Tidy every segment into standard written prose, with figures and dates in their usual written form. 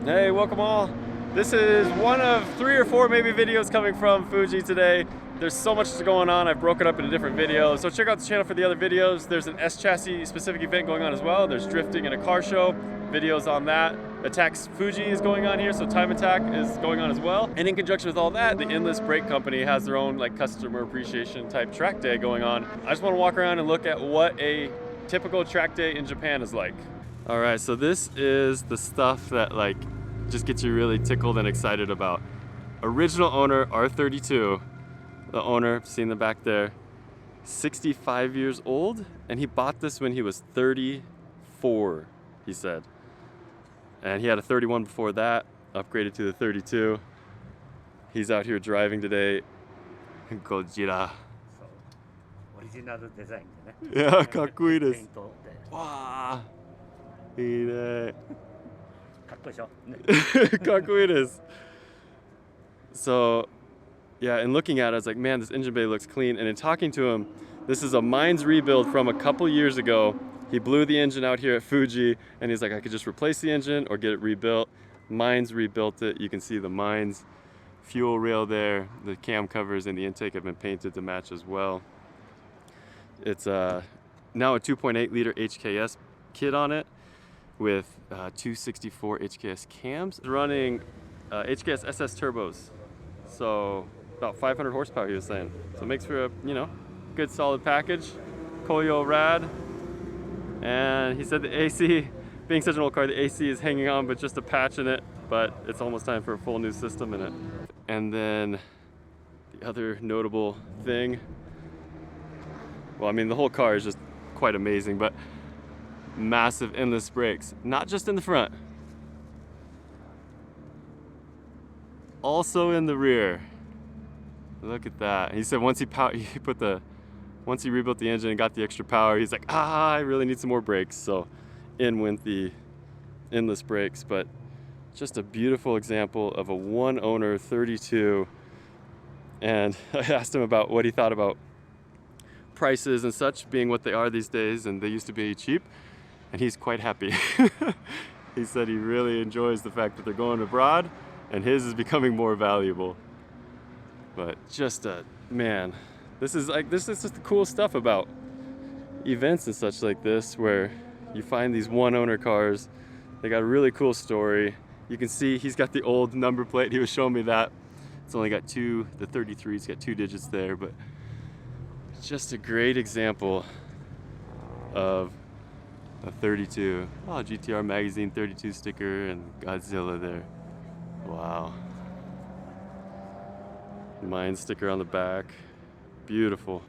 Hey, welcome all. This is one of 3 or 4 maybe videos coming from Fuji today. There's so much going on, I've broken up into different videos. So check out the channel for the other videos. There's an S-Chassis specific event going on as well. There's drifting and a car show, videos on that. Attacks Fuji is going on here, so Time Attack is going on as well. And in conjunction with all that, the Endless Brake Company has their own like customer appreciation type track day going on. I just want to walk around and look at what a typical track day in Japan is like. All right, so this is the stuff that like just gets you really tickled and excited about. Original owner R32, the owner, seen the back there, 65 years old, and he bought this when he was 34, he said. And he had a 31 before that, upgraded to the 32. He's out here driving today. Gojira. オリジナルデザインでね。いや、かっこいいです。ペイントで。わー、いいね。かっこいいでしょ。かっこいいです。So, yeah, and looking at it, I was like, man, this engine bay looks clean. And in talking to him, this is a Mines rebuild from a couple years ago. He blew the engine out here at Fuji, and he's like, I could just replace the engine or get it rebuilt. Mines rebuilt it. You can see the Mines fuel rail there. The cam covers and the intake have been painted to match as well. It's now a 2.8 liter HKS kit on it with 264 HKS cams. It's running HKS SS turbos. So about 500 horsepower, he was saying. So it makes for a, you know, good solid package. Koyo rad. And he said the AC, being such an old car, the AC is hanging on but just a patch in it, but it's almost time for a full new system in it. And then the other notable thing, well, I mean, the whole car is just quite amazing, but massive endless brakes, not just in the front, also in the rear. Look at that. He said once he rebuilt the engine and got the extra power, he's like, I really need some more brakes. So in went the endless brakes, but just a beautiful example of a one owner 32. And I asked him about what he thought about prices and such being what they are these days, and they used to be cheap, and he's quite happy. He said he really enjoys the fact that they're going abroad and his is becoming more valuable. But just man, this is just the cool stuff about events and such like this, where you find these one owner cars. They got a really cool story. You can see he's got the old number plate. He was showing me that. It's only got the 33's got 2 digits there, but it's just a great example of a 32. Oh, GTR Magazine 32 sticker and Godzilla there. Wow. Mine sticker on the back. Beautiful.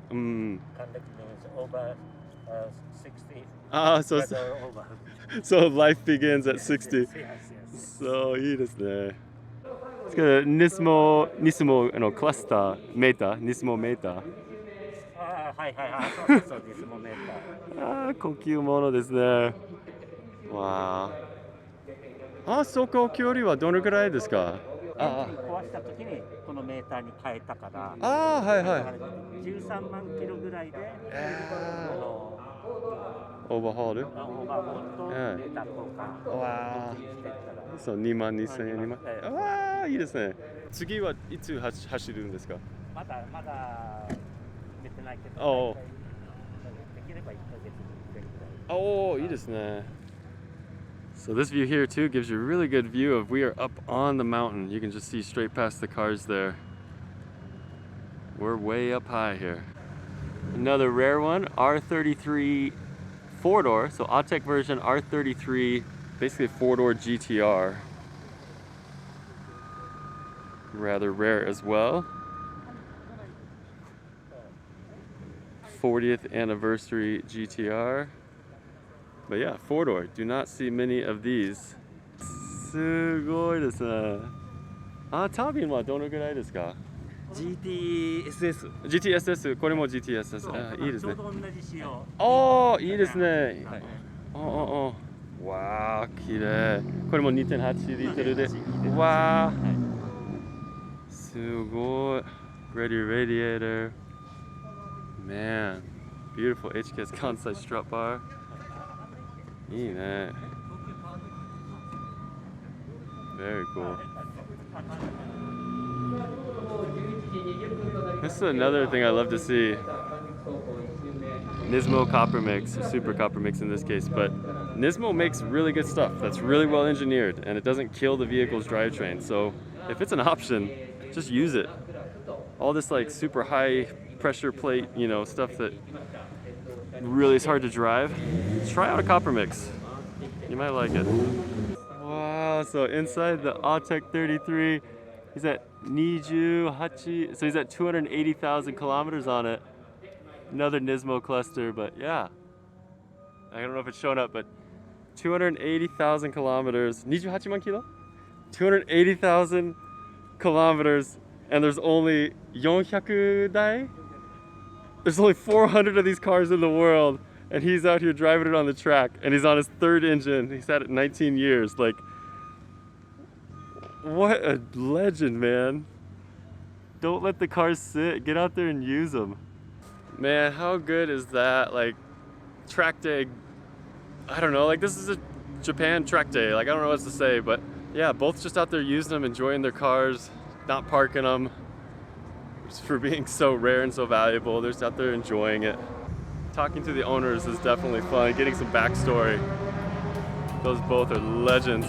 Kanleki means over 60. Ah, so life begins at 60. Yes, yes. So いいですね。ですけど、ニスモのクラスターメーター、ニスモメーター。ああ、はいはいはい、そうです、もうメーター。ああ、高級ものですね。わあ。走行距離はどのぐらいですか？壊した時にこのメーターに変えたから、はいはい。13万キロぐらいで、オーバーホールとメーター交換わあ。してったら、そう、2万2000円、2万。わあ、いいですね。次はいつ走るんですか？まだ出てないけど、できれば1ヶ月に1回ぐらい。おお、いいですね。So this view here too gives you a really good view of, we are up on the mountain. You can just see straight past the cars there. We're way up high here. Another rare one, R33 4-door. So Autech version R33, basically a 4-door GTR. Rather rare as well. 40th anniversary GTR. But yeah, 4-door. Do not see many of these. すごいですね。タービンはどのぐらいですか？ GTSS。 これも GTSS。いいですね。ちょうど同じ仕様。いいですね。わあ、綺麗。これも 2.8 リットルで。わあ。すごい。Ready radiator. Man. Beautiful HKS Kansai strut bar. いいね. Very cool. This is another thing I love to see. Nismo copper mix, super copper mix in this case, but Nismo makes really good stuff that's really well engineered and it doesn't kill the vehicle's drivetrain. So if it's an option, just use it. All this like super high pressure plate, you know, stuff that really is hard to drive, try out a copper mix. You might like it. Wow, so inside the Autech 33, he's at Niju-Hachi, so he's at 280,000 kilometers on it. Another Nismo cluster, but yeah. I don't know if it's showing up, but 280,000 kilometers. 28万kilo? 280,000 kilometers, and there's only 400 dai? There's only 400 of these cars in the world, and he's out here driving it on the track, and he's on his third engine. He's had it 19 years. Like, what a legend, man. Don't let the cars sit. Get out there and use them. Man, how good is that? Like, track day, I don't know, like this is a Japan track day. Like, I don't know what to say, but yeah, both just out there using them, enjoying their cars, not parking them. Just for being so rare and so valuable. They're just out there enjoying it. Talking to the owners is definitely fun. Getting some backstory. Those both are legends.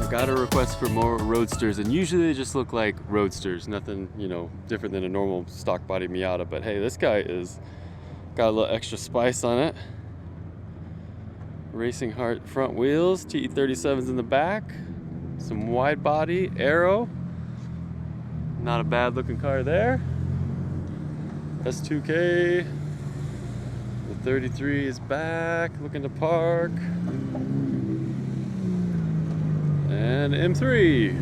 Got a request for more Roadsters, and usually they just look like Roadsters, nothing, you know, different than a normal stock body Miata, but hey, this guy is got a little extra spice on it. Racing Heart front wheels, TE37s in the back, some wide body, aero, not a bad looking car there. S2K, the 33 is back, looking to park. And M3.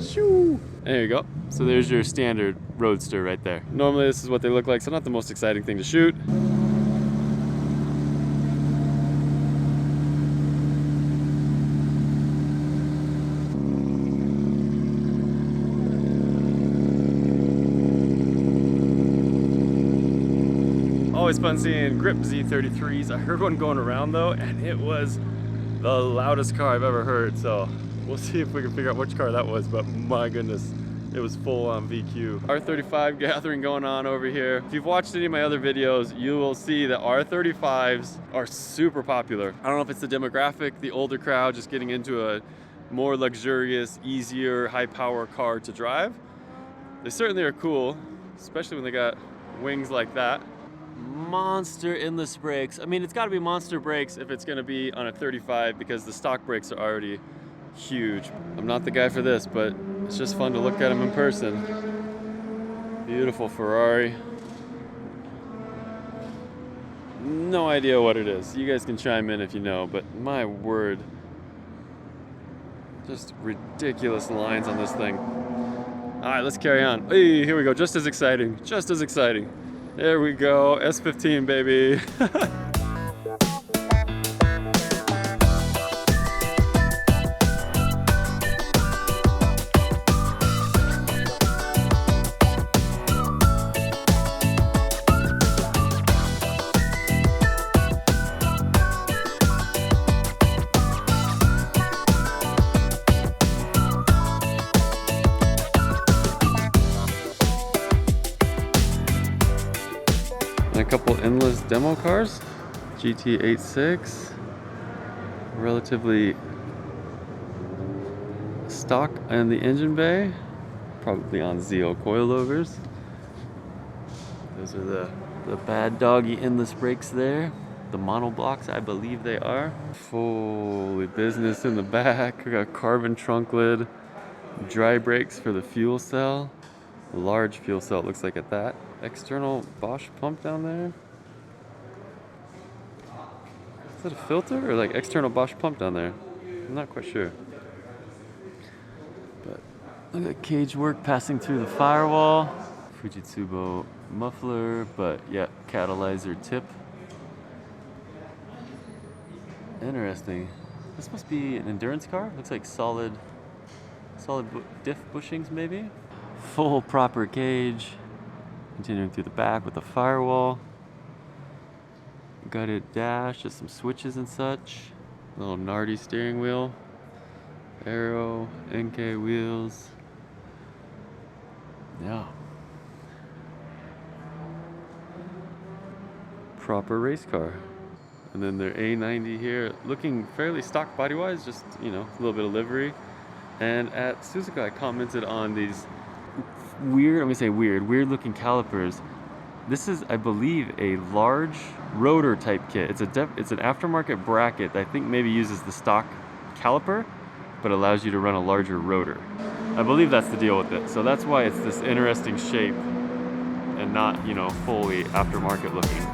Shoo. There you go. So there's your standard Roadster right there. Normally this is what they look like, so not the most exciting thing to shoot. Always fun seeing Grip Z33s. I heard one going around though, and it was the loudest car I've ever heard, so we'll see if we can figure out which car that was, but my goodness, it was full on VQ. R35 gathering going on over here. If you've watched any of my other videos, you will see that R35s are super popular. I don't know if it's the demographic, the older crowd just getting into a more luxurious, easier, high power car to drive. They certainly are cool, especially when they got wings like that. Monster endless brakes. I mean, it's got to be monster brakes if it's going to be on a 35 because the stock brakes are already huge. I'm not the guy for this, but it's just fun to look at them in person. Beautiful Ferrari. No idea what it is. You guys can chime in if you know, but my word. Just ridiculous lines on this thing. All right, let's carry on. Hey, here we go. Just as exciting. Just as exciting. There we go. S15, baby. A couple endless demo cars, GT86, relatively stock in the engine bay, probably on Zeo coilovers. Those are the bad doggy endless brakes there. The monoblocks, I believe they are. Fully business in the back. We got carbon trunk lid. Dry brakes for the fuel cell. A large fuel cell, it looks like at that. External Bosch pump down there. Is that a filter or like external Bosch pump down there? I'm not quite sure. But look at cage work passing through the firewall. Fujitsubo muffler, but yeah, catalyzer tip. Interesting. This must be an endurance car. Looks like solid diff bushings maybe. Full proper cage. Continuing through the back with the firewall. Gutted dash, just some switches and such. Little Nardi steering wheel. Aero, NK wheels. Yeah. Proper race car. And then their A90 here, looking fairly stock body-wise, just, you know, a little bit of livery. And at Suzuka, I commented on these weird looking calipers. This is, I believe, a large rotor type kit. It's an aftermarket bracket that I think maybe uses the stock caliper, but allows you to run a larger rotor. I believe that's the deal with it. So that's why it's this interesting shape and not, you know, fully aftermarket looking.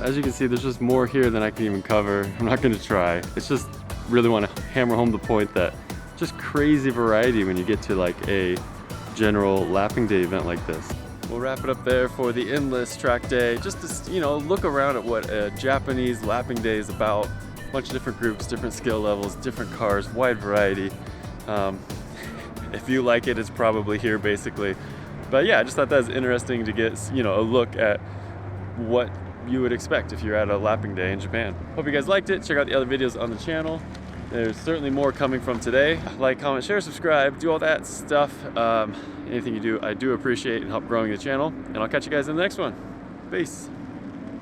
As you can see, there's just more here than I can even cover. I'm not gonna try. It's just really want to hammer home the point that just crazy variety when you get to like a general lapping day event like this. We'll wrap it up there for the Endless track day. Just to, you know, look around at what a Japanese lapping day is about. A bunch of different groups, different skill levels, different cars, wide variety. If you like it, it's probably here basically. But yeah, I just thought that was interesting to get, you know, a look at what you would expect if you're at a lapping day in Japan. Hope you guys liked it. Check out the other videos on the channel. There's certainly more coming from today. Like, comment, share, subscribe, do all that stuff. Anything you do, I do appreciate and help growing the channel. And I'll catch you guys in the next one. Peace.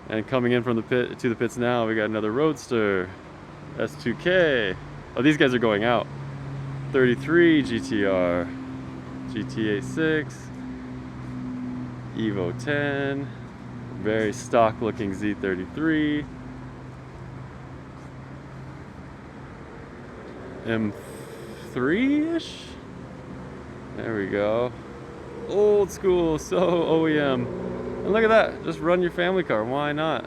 And coming in from the pit to the pits now, we got another Roadster, S2K. Oh, these guys are going out. 33 GTR, GT86, Evo 10. Very stock looking Z33, M3-ish? There we go. Old school, so OEM. And look at that, just run your family car, why not?